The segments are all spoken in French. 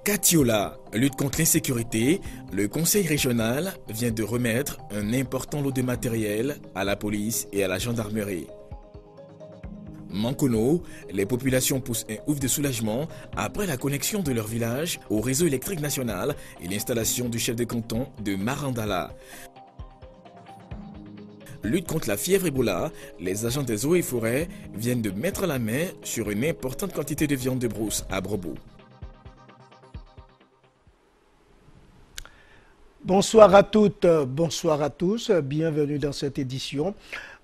Katiola, lutte contre l'insécurité, le conseil régional vient de remettre un important lot de matériel à la police et à la gendarmerie. Mankono, les populations poussent un ouf de soulagement après la connexion de leur village au réseau électrique national et l'installation du chef de canton de Marandala. Lutte contre la fièvre Ebola, les agents des eaux et forêts viennent de mettre la main sur une importante quantité de viande de brousse à Brobo. Bonsoir à toutes, bonsoir à tous, bienvenue dans cette édition.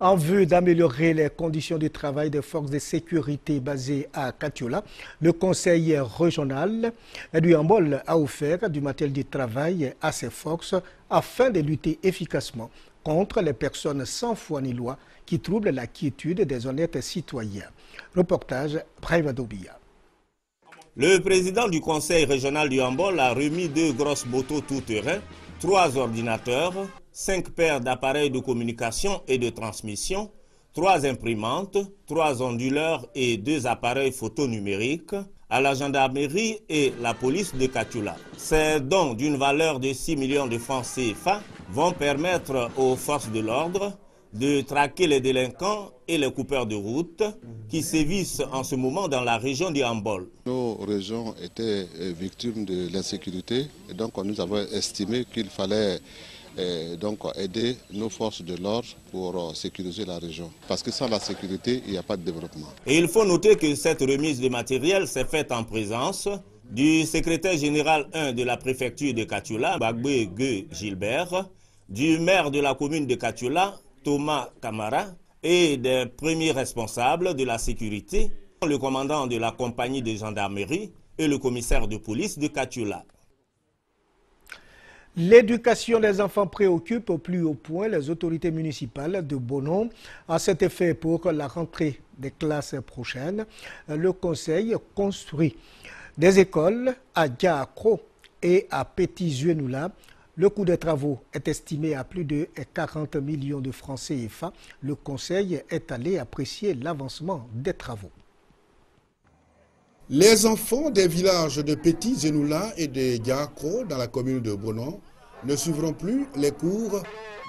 En vue d'améliorer les conditions de travail des forces de sécurité basées à Katiola, le conseil régional du Hambol a offert du matériel de travail à ces forces afin de lutter efficacement contre les personnes sans foi ni loi qui troublent la quiétude des honnêtes citoyens. Reportage Brahima Dobia. Le président du conseil régional du Hambol a remis 2 grosses motos tout-terrain, 3 ordinateurs, 5 paires d'appareils de communication et de transmission, 3 imprimantes, 3 onduleurs et 2 appareils photo numériques à la gendarmerie et la police de Katiola. Ces dons d'une valeur de 6 millions de francs CFA vont permettre aux forces de l'ordre de traquer les délinquants et les coupeurs de route qui sévissent en ce moment dans la région du Hambol. Nos régions étaient victimes de l'insécurité et donc nous avons estimé qu'il fallait aider nos forces de l'ordre pour sécuriser la région. Parce que sans la sécurité, il n'y a pas de développement. Et il faut noter que cette remise de matériel s'est faite en présence du secrétaire général 1 de la préfecture de Katiola, Bagbe Gue Gilbert, du maire de la commune de Katiola, Thomas Camara, et des premiers responsables de la sécurité, le commandant de la compagnie de gendarmerie et le commissaire de police de Katiola. L'éducation des enfants préoccupe au plus haut point les autorités municipales de Bono. À cet effet, pour la rentrée des classes prochaines, le conseil construit des écoles à Diakro et à Petit-Zuenoula. Le coût des travaux est estimé à plus de 40 millions de francs CFA. Le conseil est allé apprécier l'avancement des travaux. Les enfants des villages de Petit-Zuenoula et de Diakro dans la commune de Bono ne suivront plus les cours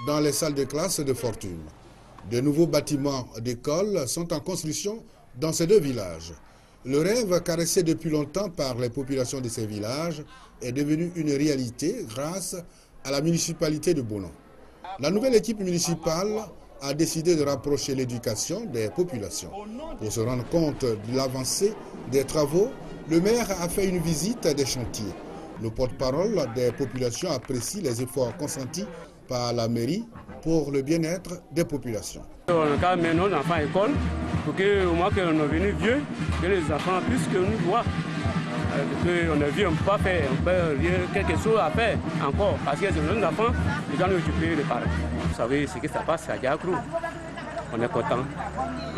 dans les salles de classe de fortune. De nouveaux bâtiments d'école sont en construction dans ces 2 villages. Le rêve caressé depuis longtemps par les populations de ces villages est devenu une réalité grâce à la municipalité de Bono. La nouvelle équipe municipale a décidé de rapprocher l'éducation des populations. Pour se rendre compte de l'avancée des travaux, le maire a fait une visite des chantiers. Le porte-parole des populations apprécie les efforts consentis par la mairie pour le bien-être des populations. On a mis nos enfants à l'école pour qu'au moins qu'on est venu vieux, que les enfants puissent que nous voient. On a vu, on ne peut pas faire, on peut quelque chose à faire encore. Parce que c'est nos enfants, ils doivent nous occuper les parents. Vous savez ce que ça passe à Diakro. On est content,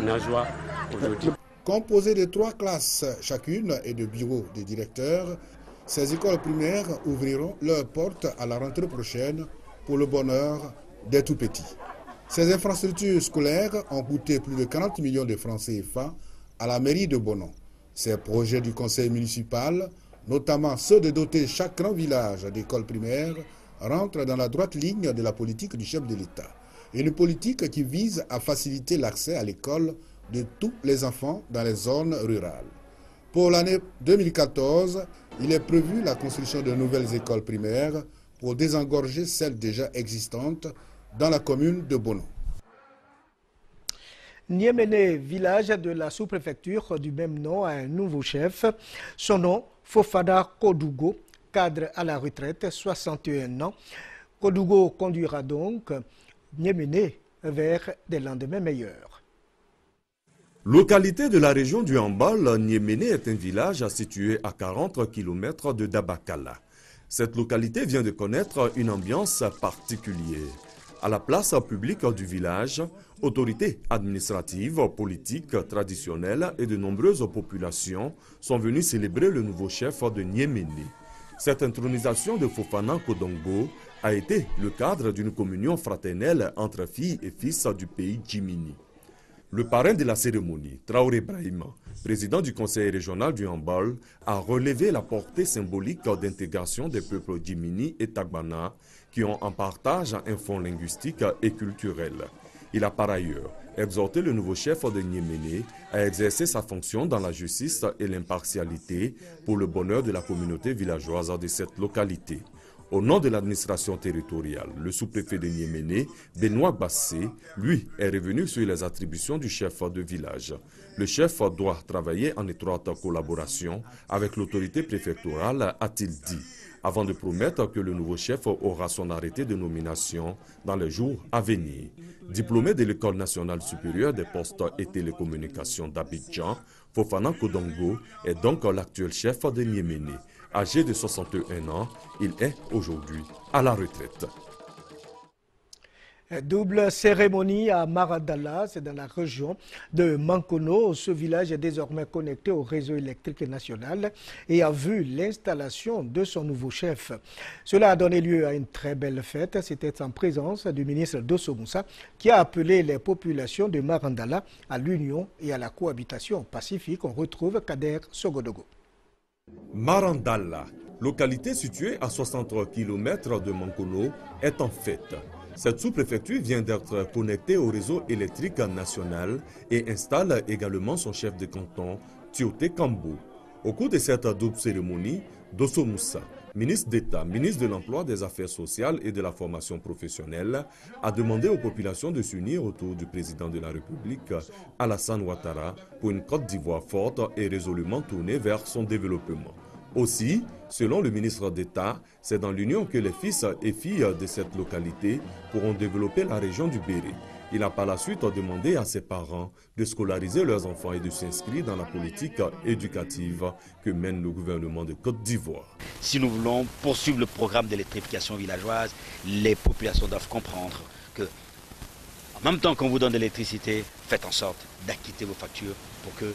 on a joie aujourd'hui. Composées de 3 classes chacune et de bureaux des directeurs, ces écoles primaires ouvriront leurs portes à la rentrée prochaine pour le bonheur des tout-petits. Ces infrastructures scolaires ont coûté plus de 40 millions de francs CFA à la mairie de Bono. Ces projets du conseil municipal, notamment ceux de doter chaque grand village d'écoles primaires, rentrent dans la droite ligne de la politique du chef de l'État. Une politique qui vise à faciliter l'accès à l'école de tous les enfants dans les zones rurales. Pour l'année 2014, il est prévu la construction de nouvelles écoles primaires pour désengorger celles déjà existantes dans la commune de Bono. Niéméné, village de la sous-préfecture du même nom, a un nouveau chef. Son nom, Fofana Kodougo, cadre à la retraite, 61 ans. Kodougo conduira donc Niéméné vers des lendemains meilleurs. Localité de la région du Hambol, Niéméné est un village situé à 40 km de Dabakala. Cette localité vient de connaître une ambiance particulière. À la place publique du village, autorités administratives, politiques, traditionnelles et de nombreuses populations sont venues célébrer le nouveau chef de Niéméné. Cette intronisation de Fofana Kodongo a été le cadre d'une communion fraternelle entre filles et fils du pays Djimini. Le parrain de la cérémonie, Traoré Brahima, président du conseil régional du handball, a relevé la portée symbolique d'intégration des peuples Djimini et Tagbana qui ont en partage un fond linguistique et culturel. Il a par ailleurs exhorté le nouveau chef de Niéméné à exercer sa fonction dans la justice et l'impartialité pour le bonheur de la communauté villageoise de cette localité. Au nom de l'administration territoriale, le sous-préfet de Niéméné, Benoît Bassé, lui, est revenu sur les attributions du chef de village. Le chef doit travailler en étroite collaboration avec l'autorité préfectorale, a-t-il dit, avant de promettre que le nouveau chef aura son arrêté de nomination dans les jours à venir. Diplômé de l'École nationale supérieure des postes et télécommunications d'Abidjan, Fofana Kodongo est donc l'actuel chef de Niéméné. Âgé de 61 ans, il est aujourd'hui à la retraite. Double cérémonie à Marandala, c'est dans la région de Mankono. Ce village est désormais connecté au réseau électrique national et a vu l'installation de son nouveau chef. Cela a donné lieu à une très belle fête. C'était en présence du ministre Dosso Moussa qui a appelé les populations de Marandala à l'union et à la cohabitation pacifique. On retrouve Kader Sogodogo. Marandala, localité située à 60 km de Mankono, est en fête. Cette sous-préfecture vient d'être connectée au réseau électrique national et installe également son chef de canton, Tioté Kambo. Au cours de cette double cérémonie, Dosso Moussa, ministre d'État, ministre de l'Emploi, des Affaires sociales et de la formation professionnelle, a demandé aux populations de s'unir autour du président de la République, Alassane Ouattara, pour une Côte d'Ivoire forte et résolument tournée vers son développement. Aussi, selon le ministre d'État, c'est dans l'union que les fils et filles de cette localité pourront développer la région du Béré. Il a par la suite demandé à ses parents de scolariser leurs enfants et de s'inscrire dans la politique éducative que mène le gouvernement de Côte d'Ivoire. Si nous voulons poursuivre le programme d'électrification villageoise, les populations doivent comprendre que, en même temps qu'on vous donne de l'électricité, faites en sorte d'acquitter vos factures pour que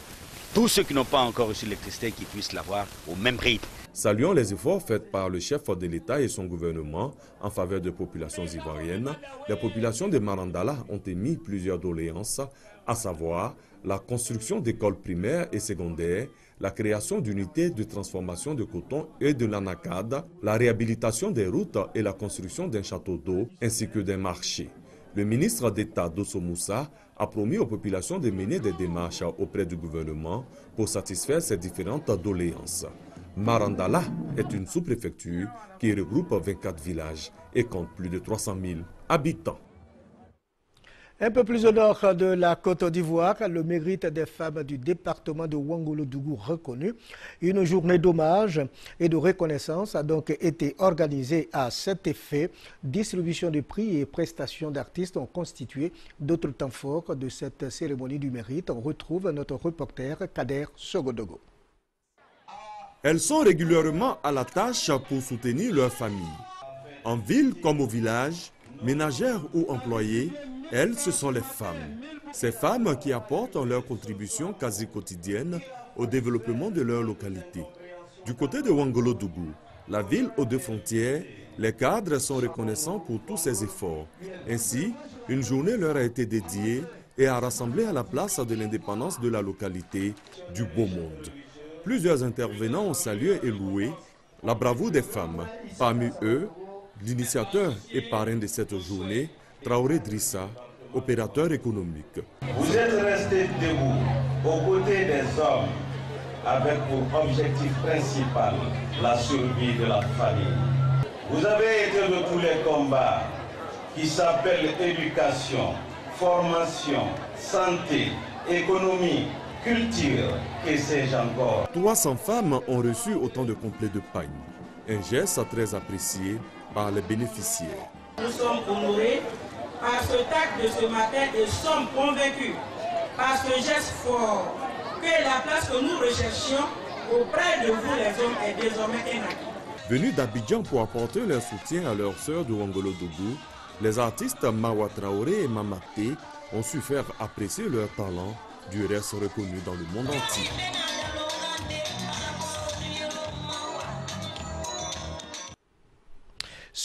tous ceux qui n'ont pas encore reçu l'électricité qui puissent l'avoir au même rythme. Saluant les efforts faits par le chef de l'État et son gouvernement en faveur des populations ivoiriennes, les populations de Marandala ont émis plusieurs doléances, à savoir la construction d'écoles primaires et secondaires, la création d'unités de transformation de coton et de l'anacade, la réhabilitation des routes et la construction d'un château d'eau ainsi que d'un marché. Le ministre d'État Dosso Moussa a promis aux populations de mener des démarches auprès du gouvernement pour satisfaire ces différentes doléances. Marandala est une sous-préfecture qui regroupe 24 villages et compte plus de 300 000 habitants. Un peu plus au nord de la Côte d'Ivoire, le mérite des femmes du département de Ouangolo-Dougou reconnu. Une journée d'hommage et de reconnaissance a donc été organisée à cet effet. Distribution de prix et prestations d'artistes ont constitué d'autres temps forts de cette cérémonie du mérite. On retrouve notre reporter Kader Sogodogo. Elles sont régulièrement à la tâche pour soutenir leur famille. En ville comme au village, ménagères ou employées, elles, ce sont les femmes. Ces femmes qui apportent leur contribution quasi quotidienne au développement de leur localité. Du côté de Ouangolo-Dougou, la ville aux deux frontières, les cadres sont reconnaissants pour tous ces efforts. Ainsi, une journée leur a été dédiée et a rassemblé à la place de l'indépendance de la localité du beau monde. Plusieurs intervenants ont salué et loué la bravoure des femmes. Parmi eux, l'initiateur et parrain de cette journée, Traoré Drissa, opérateur économique. Vous êtes restés debout aux côtés des hommes avec pour objectif principal la survie de la famille. Vous avez été de tous les combats qui s'appellent éducation, formation, santé, économie, culture, que sais-je encore. 300 femmes ont reçu autant de complets de pagne. Un geste très apprécié par les bénéficiaires. Nous sommes honorés par ce acte de ce matin et sommes convaincus par ce geste fort que la place que nous recherchions auprès de vous les hommes est désormais un acquis. Venus d'Abidjan pour apporter leur soutien à leurs sœurs de Ouangolo-Dougou, les artistes Mawa Traoré et Mamaté ont su faire apprécier leur talent du reste reconnu dans le monde entier.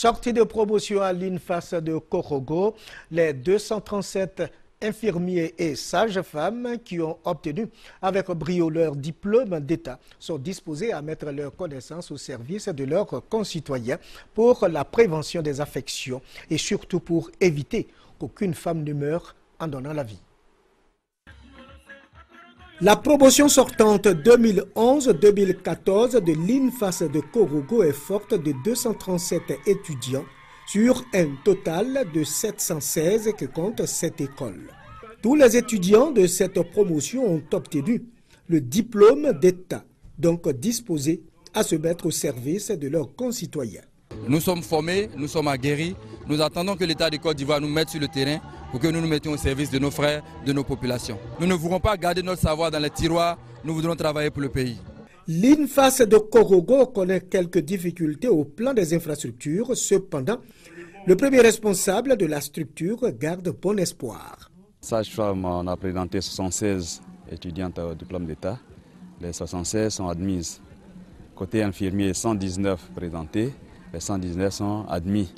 Sortie de promotion à l'INFAS de Korogo, les 237 infirmiers et sages-femmes qui ont obtenu avec brio leur diplôme d'État sont disposés à mettre leurs connaissances au service de leurs concitoyens pour la prévention des affections et surtout pour éviter qu'aucune femme ne meure en donnant la vie. La promotion sortante 2011-2014 de l'INFAS de Korogo est forte de 237 étudiants sur un total de 716 que compte cette école. Tous les étudiants de cette promotion ont obtenu le diplôme d'État, donc disposés à se mettre au service de leurs concitoyens. Nous sommes formés, nous sommes aguerris, nous attendons que l'État de Côte d'Ivoire nous mette sur le terrain pour que nous nous mettions au service de nos frères, de nos populations. Nous ne voudrons pas garder notre savoir dans les tiroirs, nous voudrons travailler pour le pays. L'INFAS de Korogo connaît quelques difficultés au plan des infrastructures. Cependant, le premier responsable de la structure garde bon espoir. Sage-femme, on a présenté 76 étudiantes au diplôme d'État. Les 76 sont admises. Côté infirmier, 119 présentés, les 119 sont admis.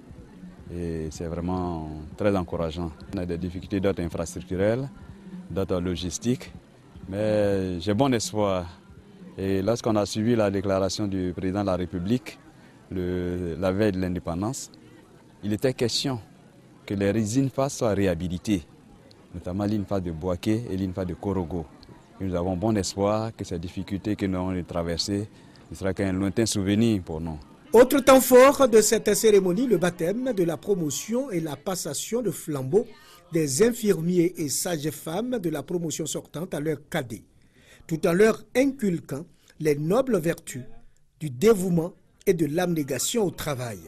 Et c'est vraiment très encourageant. On a des difficultés d'autres infrastructurelles, d'autres logistiques, mais j'ai bon espoir. Et lorsqu'on a suivi la déclaration du président de la République la veille de l'indépendance, il était question que les INFAS soient réhabilitées, notamment l'INFAS de Bouaké et l'INFAS de Korogo. Et nous avons bon espoir que ces difficultés que nous avons traversées ne sera qu'un lointain souvenir pour nous. Autre temps fort de cette cérémonie, le baptême de la promotion et la passation de flambeau des infirmiers et sages-femmes de la promotion sortante à leurs cadets, tout en leur inculquant les nobles vertus du dévouement et de l'abnégation au travail,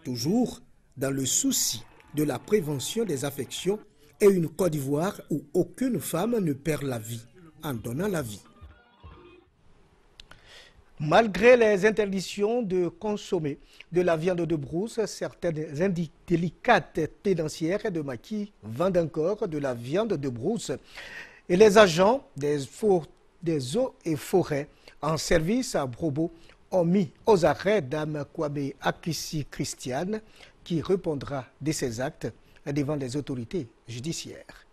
toujours dans le souci de la prévention des affections et une Côte d'Ivoire où aucune femme ne perd la vie en donnant la vie. Malgré les interdictions de consommer de la viande de brousse, certaines délicates tenancières de maquis vendent encore de la viande de brousse. Et les agents des eaux et forêts en service à Brobo ont mis aux arrêts Dame Kwame Akissi Christiane qui répondra de ses actes devant les autorités judiciaires.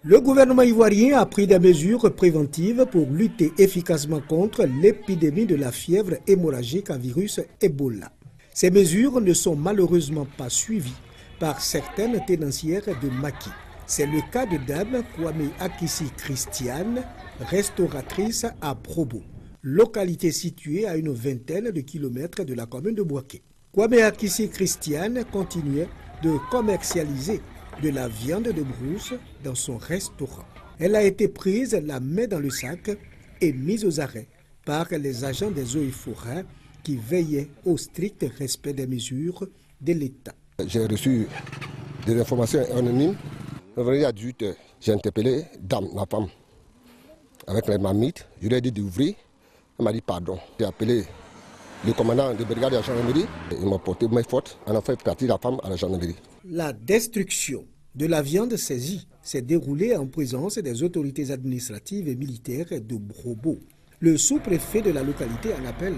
Le gouvernement ivoirien a pris des mesures préventives pour lutter efficacement contre l'épidémie de la fièvre hémorragique à virus Ebola. Ces mesures ne sont malheureusement pas suivies par certaines tenancières de maquis. C'est le cas de Dame Kwame Akissi Christiane, restauratrice à Brobo, localité située à une vingtaine de kilomètres de la commune de Bouaké. Kwame Akissi Christiane continuait de commercialiser de la viande de brousse dans son restaurant. Elle a été prise la main dans le sac et mise aux arrêts par les agents des eaux et forêts qui veillaient au strict respect des mesures de l'État. J'ai reçu des informations anonymes. À 18h, j'ai interpellé Dame, la femme, avec les marmites. Je lui ai dit d'ouvrir. Elle m'a dit pardon. J'ai appelé le commandant de brigade de la gendarmerie. Ils m'ont porté main forte. On a fait partir la femme à la gendarmerie. La destruction de la viande saisie s'est déroulée en présence des autorités administratives et militaires de Brobo. Le sous-préfet de la localité en appelle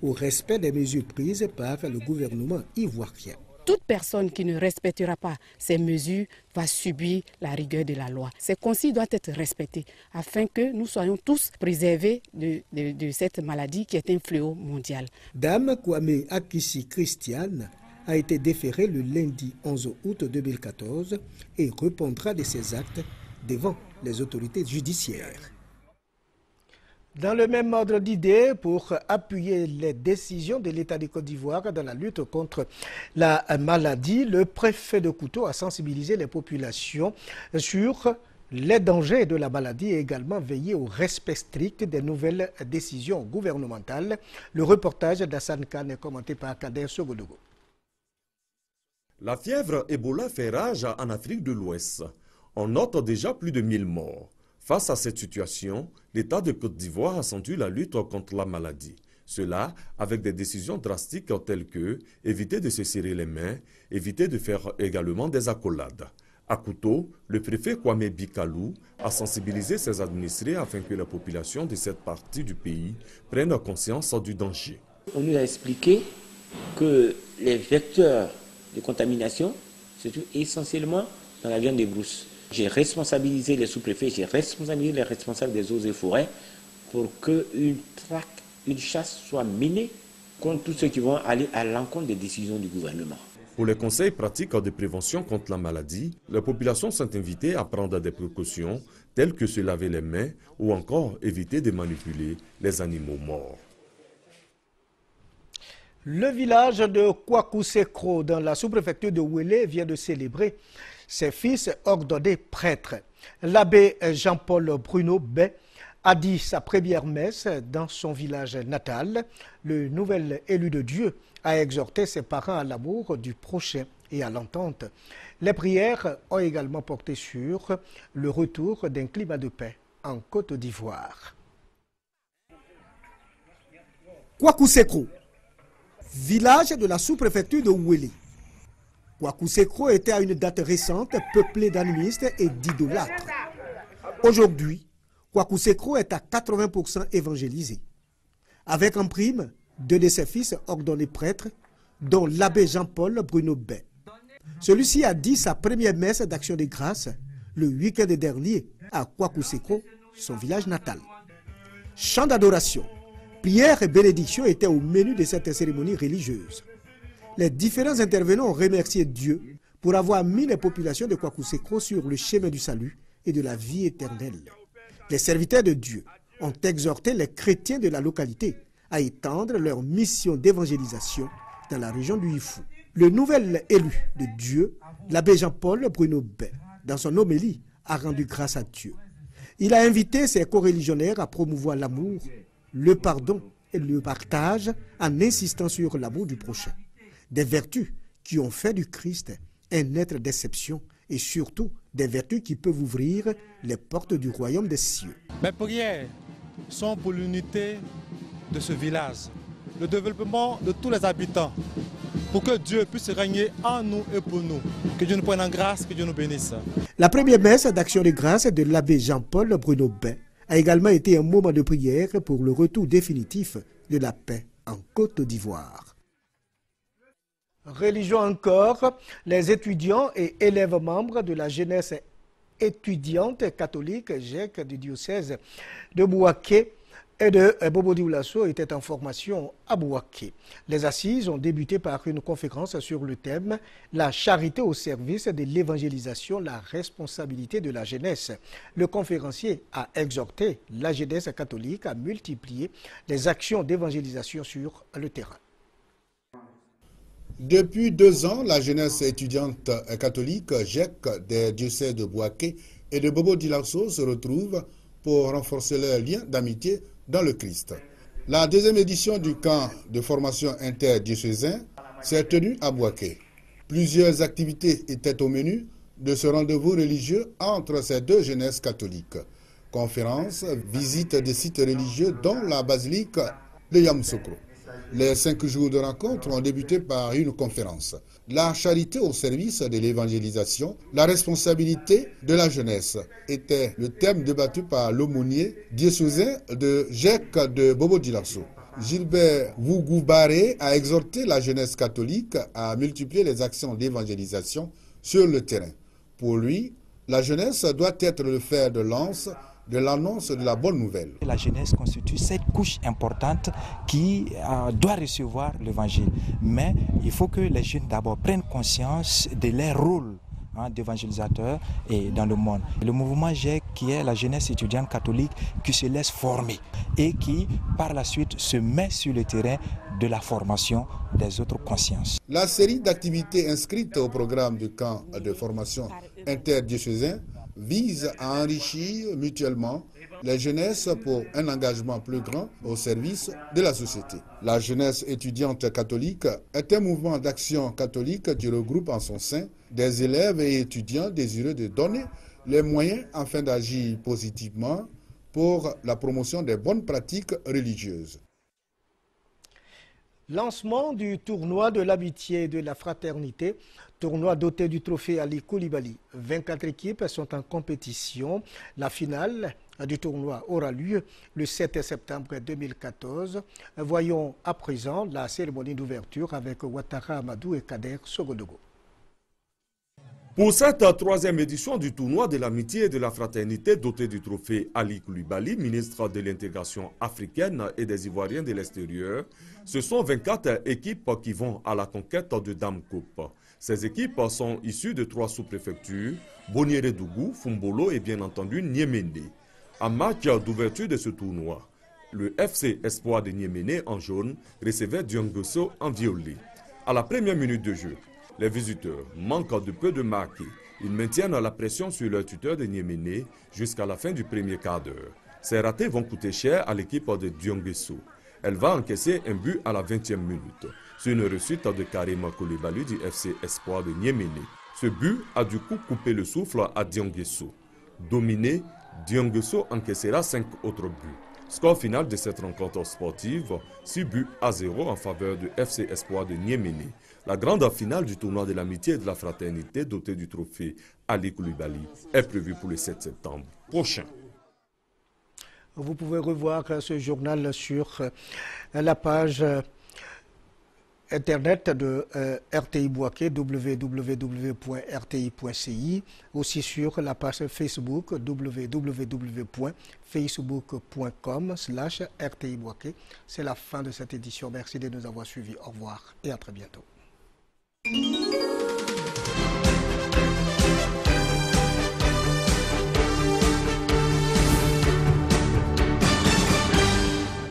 au respect des mesures prises par le gouvernement ivoirien. Toute personne qui ne respectera pas ces mesures va subir la rigueur de la loi. Ces consignes doivent être respectées afin que nous soyons tous préservés de cette maladie qui est un fléau mondial. Dame Kwame Akissi Christiane a été déférée le lundi 11 août 2014 et répondra de ses actes devant les autorités judiciaires. Dans le même ordre d'idées, pour appuyer les décisions de l'État de Côte d'Ivoire dans la lutte contre la maladie, le préfet de Kouto a sensibilisé les populations sur les dangers de la maladie et également veillé au respect strict des nouvelles décisions gouvernementales. Le reportage d'Hassan Khan est commenté par Kader Sogodogo. La fièvre Ebola fait rage en Afrique de l'Ouest. On note déjà plus de 1000 morts. Face à cette situation, l'État de Côte d'Ivoire accentue la lutte contre la maladie. Cela avec des décisions drastiques telles que éviter de se serrer les mains, éviter de faire également des accolades. À Kouto, le préfet Kwame Bikalou a sensibilisé ses administrés afin que la population de cette partie du pays prenne conscience du danger. On nous a expliqué que les vecteurs de contamination se trouvent essentiellement dans la viande de brousse. J'ai responsabilisé les sous-préfets, j'ai responsabilisé les responsables des eaux et forêts pour qu'une traque, une chasse soit menée contre tous ceux qui vont aller à l'encontre des décisions du gouvernement. Pour les conseils pratiques de prévention contre la maladie, les populations sont invitées à prendre des précautions telles que se laver les mains ou encore éviter de manipuler les animaux morts. Le village de Kwakusekro dans la sous-préfecture de Ouélé vient de célébrer ses fils ordonnés prêtres. L'abbé Jean-Paul Bruno Bay a dit sa première messe dans son village natal. Le nouvel élu de Dieu a exhorté ses parents à l'amour du prochain et à l'entente. Les prières ont également porté sur le retour d'un climat de paix en Côte d'Ivoire. Kwakusekro, village de la sous-préfecture de Ouélé. Kwakusekro était à une date récente peuplé d'animistes et d'idolâtres. Aujourd'hui, Kwakusekro est à 80% évangélisé. Avec en prime 2 de ses fils ordonnés prêtres, dont l'abbé Jean-Paul Bruno Bay. Celui-ci a dit sa première messe d'action de grâce le week-end dernier à Kwakusekro, son village natal. Chant d'adoration, prière et bénédiction étaient au menu de cette cérémonie religieuse. Les différents intervenants ont remercié Dieu pour avoir mis les populations de Kwakusekro sur le chemin du salut et de la vie éternelle. Les serviteurs de Dieu ont exhorté les chrétiens de la localité à étendre leur mission d'évangélisation dans la région du Ifou. Le nouvel élu de Dieu, l'abbé Jean-Paul Bruno Bay, dans son homélie, a rendu grâce à Dieu. Il a invité ses coreligionnaires à promouvoir l'amour, le pardon et le partage en insistant sur l'amour du prochain. Des vertus qui ont fait du Christ un être d'exception et surtout des vertus qui peuvent ouvrir les portes du royaume des cieux. Mes prières sont pour l'unité de ce village, le développement de tous les habitants, pour que Dieu puisse régner en nous et pour nous. Que Dieu nous prenne en grâce, que Dieu nous bénisse. La première messe d'action de grâce de l'abbé Jean-Paul Bruno Bay a également été un moment de prière pour le retour définitif de la paix en Côte d'Ivoire. Religion encore, les étudiants et élèves membres de la jeunesse étudiante catholique GEC du diocèse de Bouaké et de Bobo-Dioulasso étaient en formation à Bouaké. Les assises ont débuté par une conférence sur le thème « La charité au service de l'évangélisation, la responsabilité de la jeunesse ». Le conférencier a exhorté la jeunesse catholique à multiplier les actions d'évangélisation sur le terrain. Depuis 2 ans, la jeunesse étudiante catholique GEC des diocèses de Bouaké et de Bobo-Dioulasso se retrouve pour renforcer leurs liens d'amitié dans le Christ. La 2e édition du camp de formation interdiocésain s'est tenue à Bouaké. Plusieurs activités étaient au menu de ce rendez-vous religieux entre ces 2 jeunesses catholiques. Conférences, visites des sites religieux dont la basilique de Yamoussoukro. Les 5 jours de rencontre ont débuté par une conférence. La charité au service de l'évangélisation, la responsabilité de la jeunesse était le thème débattu par l'aumônier diocésain de GEC de Bobo-Dioulasso. Gilbert Wougoubaré a exhorté la jeunesse catholique à multiplier les actions d'évangélisation sur le terrain. Pour lui, la jeunesse doit être le fer de lance de l'annonce de la bonne nouvelle. La jeunesse constitue cette couche importante qui doit recevoir l'évangile. Mais il faut que les jeunes d'abord prennent conscience de leur rôle d'évangélisateur et dans le monde. Le mouvement GEC, qui est la jeunesse étudiante catholique, qui se laisse former et qui par la suite se met sur le terrain de la formation des autres consciences. La série d'activités inscrites au programme du camp de formation interdiocésain vise à enrichir mutuellement les jeunesses pour un engagement plus grand au service de la société. La jeunesse étudiante catholique est un mouvement d'action catholique qui regroupe en son sein des élèves et étudiants désireux de donner les moyens afin d'agir positivement pour la promotion des bonnes pratiques religieuses. Lancement du tournoi de l'amitié et de la fraternité, tournoi doté du trophée Ali Koulibaly. 24 équipes sont en compétition. La finale du tournoi aura lieu le 7 septembre 2014. Voyons à présent la cérémonie d'ouverture avec Ouattara Amadou et Kader Sogodogo. Pour cette troisième édition du tournoi de l'amitié et de la fraternité doté du trophée Ali Koulibaly, ministre de l'intégration africaine et des Ivoiriens de l'extérieur, ce sont 24 équipes qui vont à la conquête de Dame Coupe. Ces équipes sont issues de 3 sous-préfectures, Boniéré-Dougou, Fumbolo et bien entendu Niéméné. En match d'ouverture de ce tournoi, le FC Espoir de Niéméné en jaune recevait Diongoso en violet. À la première minute de jeu, les visiteurs manquent de peu de marquer. Ils maintiennent la pression sur leur tuteur de Niéméné jusqu'à la fin du premier quart d'heure. Ces ratés vont coûter cher à l'équipe de Diongoso. Elle va encaisser un but à la 20e minute. C'est une réussite de Karim Koulibaly du FC Espoir de Niéméné. Ce but a du coup coupé le souffle à Diongoso. Dominé, Diongoso encaissera 5 autres buts. Score final de cette rencontre sportive, 6-0 en faveur du FC Espoir de Niéméné. La grande finale du tournoi de l'amitié et de la fraternité doté du trophée Ali Koulibaly est prévue pour le 7 septembre prochain. Vous pouvez revoir ce journal sur la page internet de RTI Bouaké, www.rti.ci, aussi sur la page Facebook www.facebook.com/RTI Bouaké. C'est la fin de cette édition. Merci de nous avoir suivis. Au revoir et à très bientôt.